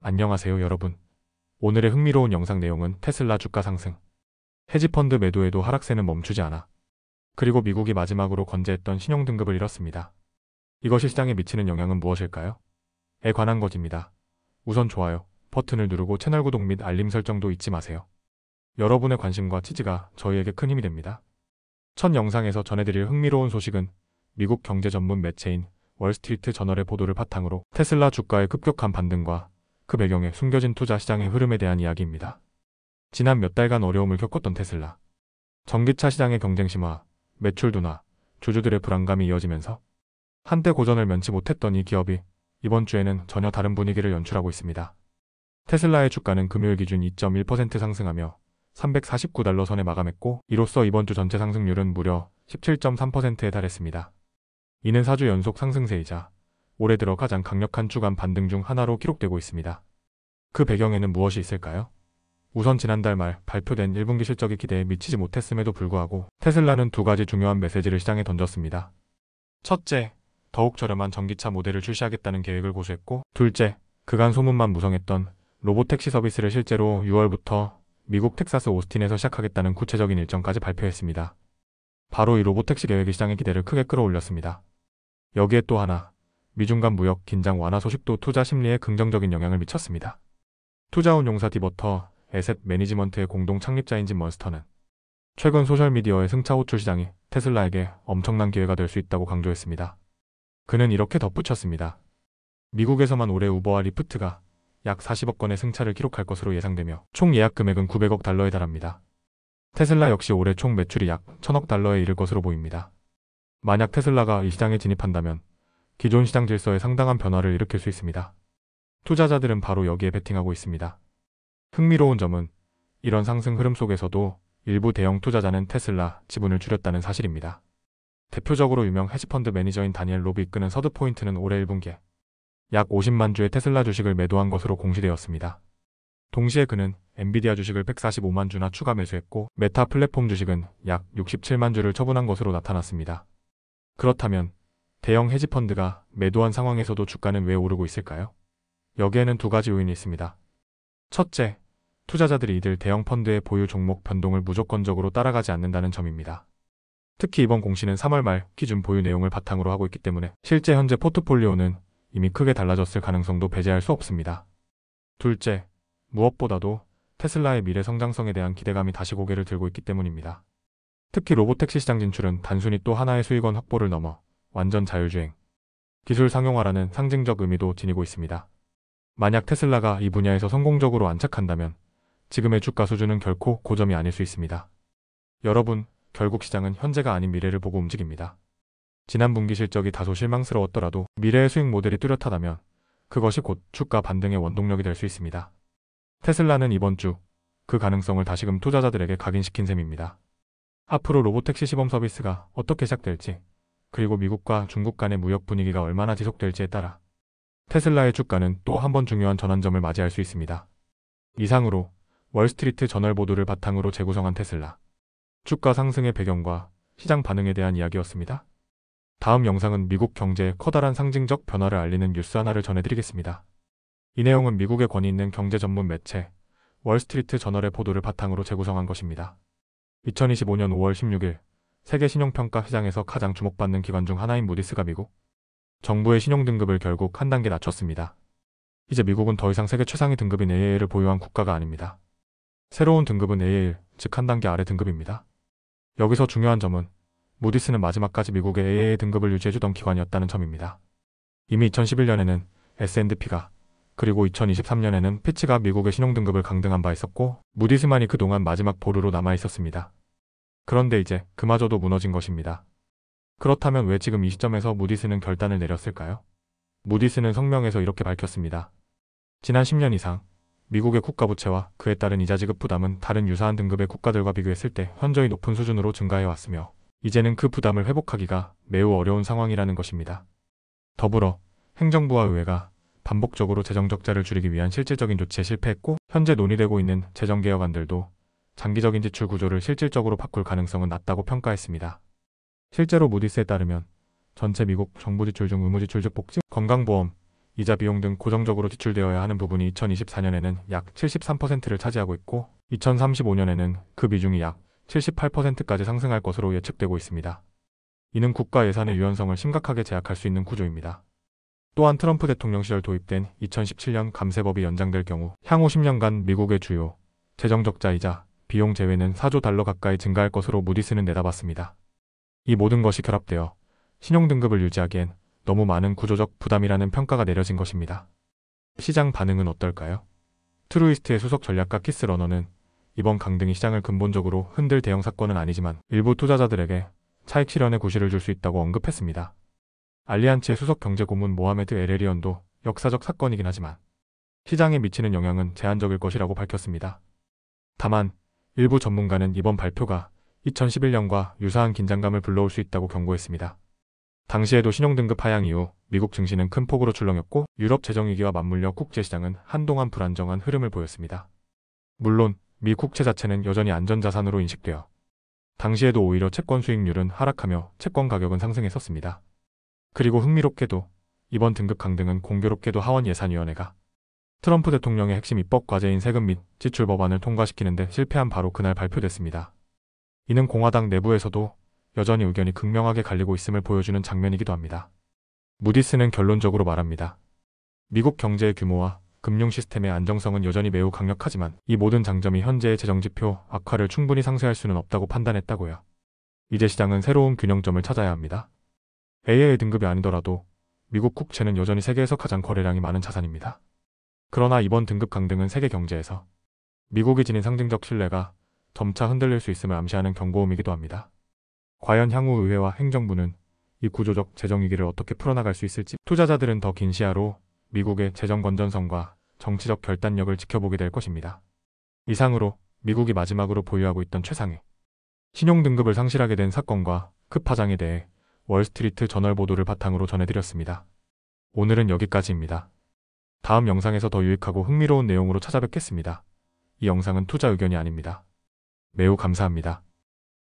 안녕하세요 여러분. 오늘의 흥미로운 영상 내용은 테슬라 주가 상승. 헤지펀드 매도에도 하락세는 멈추지 않아. 그리고 미국이 마지막으로 건재했던 신용등급을 잃었습니다. 이것이 시장에 미치는 영향은 무엇일까요? 에 관한 것입니다. 우선 좋아요 버튼을 누르고 채널 구독 및 알림 설정도 잊지 마세요. 여러분의 관심과 지지가 저희에게 큰 힘이 됩니다. 첫 영상에서 전해드릴 흥미로운 소식은 미국 경제 전문 매체인 월스트리트 저널의 보도를 바탕으로 테슬라 주가의 급격한 반등과 그 배경에 숨겨진 투자 시장의 흐름에 대한 이야기입니다. 지난 몇 달간 어려움을 겪었던 테슬라. 전기차 시장의 경쟁 심화, 매출 둔화, 주주들의 불안감이 이어지면서 한때 고전을 면치 못했던 이 기업이 이번 주에는 전혀 다른 분위기를 연출하고 있습니다. 테슬라의 주가는 금요일 기준 2.1% 상승하며 349달러 선에 마감했고, 이로써 이번 주 전체 상승률은 무려 17.3%에 달했습니다. 이는 4주 연속 상승세이자 올해 들어 가장 강력한 주간 반등 중 하나로 기록되고 있습니다. 그 배경에는 무엇이 있을까요? 우선 지난달 말 발표된 1분기 실적이 기대에 미치지 못했음에도 불구하고 테슬라는 두 가지 중요한 메시지를 시장에 던졌습니다. 첫째, 더욱 저렴한 전기차 모델을 출시하겠다는 계획을 고수했고, 둘째, 그간 소문만 무성했던 로보택시 서비스를 실제로 6월부터 미국 텍사스 오스틴에서 시작하겠다는 구체적인 일정까지 발표했습니다. 바로 이 로보택시 계획이 시장의 기대를 크게 끌어올렸습니다. 여기에 또 하나, 미중 간 무역 긴장 완화 소식도 투자 심리에 긍정적인 영향을 미쳤습니다. 투자운 용사 디버터 에셋 매니지먼트의 공동 창립자인 짐 먼스터는 최근 소셜미디어의 승차 호출 시장이 테슬라에게 엄청난 기회가 될 수 있다고 강조했습니다. 그는 이렇게 덧붙였습니다. 미국에서만 올해 우버와 리프트가 약 40억 건의 승차를 기록할 것으로 예상되며 총 예약 금액은 900억 달러에 달합니다. 테슬라 역시 올해 총 매출이 약 1000억 달러에 이를 것으로 보입니다. 만약 테슬라가 이 시장에 진입한다면 기존 시장 질서에 상당한 변화를 일으킬 수 있습니다. 투자자들은 바로 여기에 베팅하고 있습니다. 흥미로운 점은 이런 상승 흐름 속에서도 일부 대형 투자자는 테슬라 지분을 줄였다는 사실입니다. 대표적으로 유명 헤지펀드 매니저인 다니엘 로비 이끄는 서드포인트는 올해 1분기에 약 50만 주의 테슬라 주식을 매도한 것으로 공시되었습니다. 동시에 그는 엔비디아 주식을 145만 주나 추가 매수했고, 메타 플랫폼 주식은 약 67만 주를 처분한 것으로 나타났습니다. 그렇다면 대형 헤지펀드가 매도한 상황에서도 주가는 왜 오르고 있을까요? 여기에는 두 가지 요인이 있습니다. 첫째, 투자자들이 이들 대형 펀드의 보유 종목 변동을 무조건적으로 따라가지 않는다는 점입니다. 특히 이번 공시는 3월 말 기준 보유 내용을 바탕으로 하고 있기 때문에 실제 현재 포트폴리오는 이미 크게 달라졌을 가능성도 배제할 수 없습니다. 둘째, 무엇보다도 테슬라의 미래 성장성에 대한 기대감이 다시 고개를 들고 있기 때문입니다. 특히 로보택시 시장 진출은 단순히 또 하나의 수익원 확보를 넘어 완전 자율주행, 기술 상용화라는 상징적 의미도 지니고 있습니다. 만약 테슬라가 이 분야에서 성공적으로 안착한다면 지금의 주가 수준은 결코 고점이 아닐 수 있습니다. 여러분, 결국 시장은 현재가 아닌 미래를 보고 움직입니다. 지난 분기 실적이 다소 실망스러웠더라도 미래의 수익 모델이 뚜렷하다면 그것이 곧 주가 반등의 원동력이 될 수 있습니다. 테슬라는 이번 주 그 가능성을 다시금 투자자들에게 각인시킨 셈입니다. 앞으로 로보택시 시범 서비스가 어떻게 시작될지, 그리고 미국과 중국 간의 무역 분위기가 얼마나 지속될지에 따라 테슬라의 주가는 또 한 번 중요한 전환점을 맞이할 수 있습니다. 이상으로 월스트리트 저널 보도를 바탕으로 재구성한 테슬라 주가 상승의 배경과 시장 반응에 대한 이야기였습니다. 다음 영상은 미국 경제의 커다란 상징적 변화를 알리는 뉴스 하나를 전해드리겠습니다. 이 내용은 미국의 권위 있는 경제 전문 매체 월스트리트 저널의 보도를 바탕으로 재구성한 것입니다. 2025년 5월 16일 세계 신용평가 시장에서 가장 주목받는 기관 중 하나인 무디스가 미국 정부의 신용등급을 결국 한 단계 낮췄습니다. 이제 미국은 더 이상 세계 최상위 등급인 AA를 보유한 국가가 아닙니다. 새로운 등급은 AA1, 즉 한 단계 아래 등급입니다. 여기서 중요한 점은 무디스는 마지막까지 미국의 AA 등급을 유지해주던 기관이었다는 점입니다. 이미 2011년에는 S&P가, 그리고 2023년에는 피치가 미국의 신용등급을 강등한 바 있었고, 무디스만이 그동안 마지막 보루로 남아있었습니다. 그런데 이제 그마저도 무너진 것입니다. 그렇다면 왜 지금 이 시점에서 무디스는 결단을 내렸을까요? 무디스는 성명에서 이렇게 밝혔습니다. 지난 10년 이상 미국의 국가부채와 그에 따른 이자 지급 부담은 다른 유사한 등급의 국가들과 비교했을 때 현저히 높은 수준으로 증가해왔으며 이제는 그 부담을 회복하기가 매우 어려운 상황이라는 것입니다. 더불어 행정부와 의회가 반복적으로 재정 적자를 줄이기 위한 실질적인 조치에 실패했고, 현재 논의되고 있는 재정개혁안들도 장기적인 지출 구조를 실질적으로 바꿀 가능성은 낮다고 평가했습니다. 실제로 무디스에 따르면 전체 미국 정부 지출 중 의무 지출 즉 복지, 건강보험, 이자 비용 등 고정적으로 지출되어야 하는 부분이 2024년에는 약 73%를 차지하고 있고 2035년에는 그 비중이 약 78%까지 상승할 것으로 예측되고 있습니다. 이는 국가 예산의 유연성을 심각하게 제약할 수 있는 구조입니다. 또한 트럼프 대통령 시절 도입된 2017년 감세법이 연장될 경우 향후 10년간 미국의 주요 재정 적자이자 비용 제외는 4조 달러 가까이 증가할 것으로 무디스는 내다봤습니다. 이 모든 것이 결합되어 신용등급을 유지하기엔 너무 많은 구조적 부담이라는 평가가 내려진 것입니다. 시장 반응은 어떨까요? 트루이스트의 수석 전략가 키스 러너는 이번 강등이 시장을 근본적으로 흔들 대형 사건은 아니지만 일부 투자자들에게 차익 실현의 구실을 줄 수 있다고 언급했습니다. 알리안츠의 수석 경제고문 모하메드 엘에리언도 역사적 사건이긴 하지만 시장에 미치는 영향은 제한적일 것이라고 밝혔습니다. 다만 일부 전문가는 이번 발표가 2011년과 유사한 긴장감을 불러올 수 있다고 경고했습니다. 당시에도 신용등급 하향 이후 미국 증시는 큰 폭으로 출렁였고 유럽 재정위기와 맞물려 국제시장은 한동안 불안정한 흐름을 보였습니다. 물론 미 국채 자체는 여전히 안전자산으로 인식되어 당시에도 오히려 채권 수익률은 하락하며 채권 가격은 상승했었습니다. 그리고 흥미롭게도 이번 등급 강등은 공교롭게도 하원예산위원회가 트럼프 대통령의 핵심 입법 과제인 세금 및 지출 법안을 통과시키는데 실패한 바로 그날 발표됐습니다. 이는 공화당 내부에서도 여전히 의견이 극명하게 갈리고 있음을 보여주는 장면이기도 합니다. 무디스는 결론적으로 말합니다. 미국 경제의 규모와 금융 시스템의 안정성은 여전히 매우 강력하지만 이 모든 장점이 현재의 재정지표 악화를 충분히 상쇄할 수는 없다고 판단했다고요. 이제 시장은 새로운 균형점을 찾아야 합니다. AAA 등급이 아니더라도 미국 국채는 여전히 세계에서 가장 거래량이 많은 자산입니다. 그러나 이번 등급 강등은 세계 경제에서 미국이 지닌 상징적 신뢰가 점차 흔들릴 수 있음을 암시하는 경고음이기도 합니다. 과연 향후 의회와 행정부는 이 구조적 재정위기를 어떻게 풀어나갈 수 있을지 투자자들은 더 긴 시야로 미국의 재정 건전성과 정치적 결단력을 지켜보게 될 것입니다. 이상으로 미국이 마지막으로 보유하고 있던 최상위 신용등급을 상실하게 된 사건과 그 파장에 대해 월스트리트 저널 보도를 바탕으로 전해드렸습니다. 오늘은 여기까지입니다. 다음 영상에서 더 유익하고 흥미로운 내용으로 찾아뵙겠습니다. 이 영상은 투자 의견이 아닙니다. 매우 감사합니다.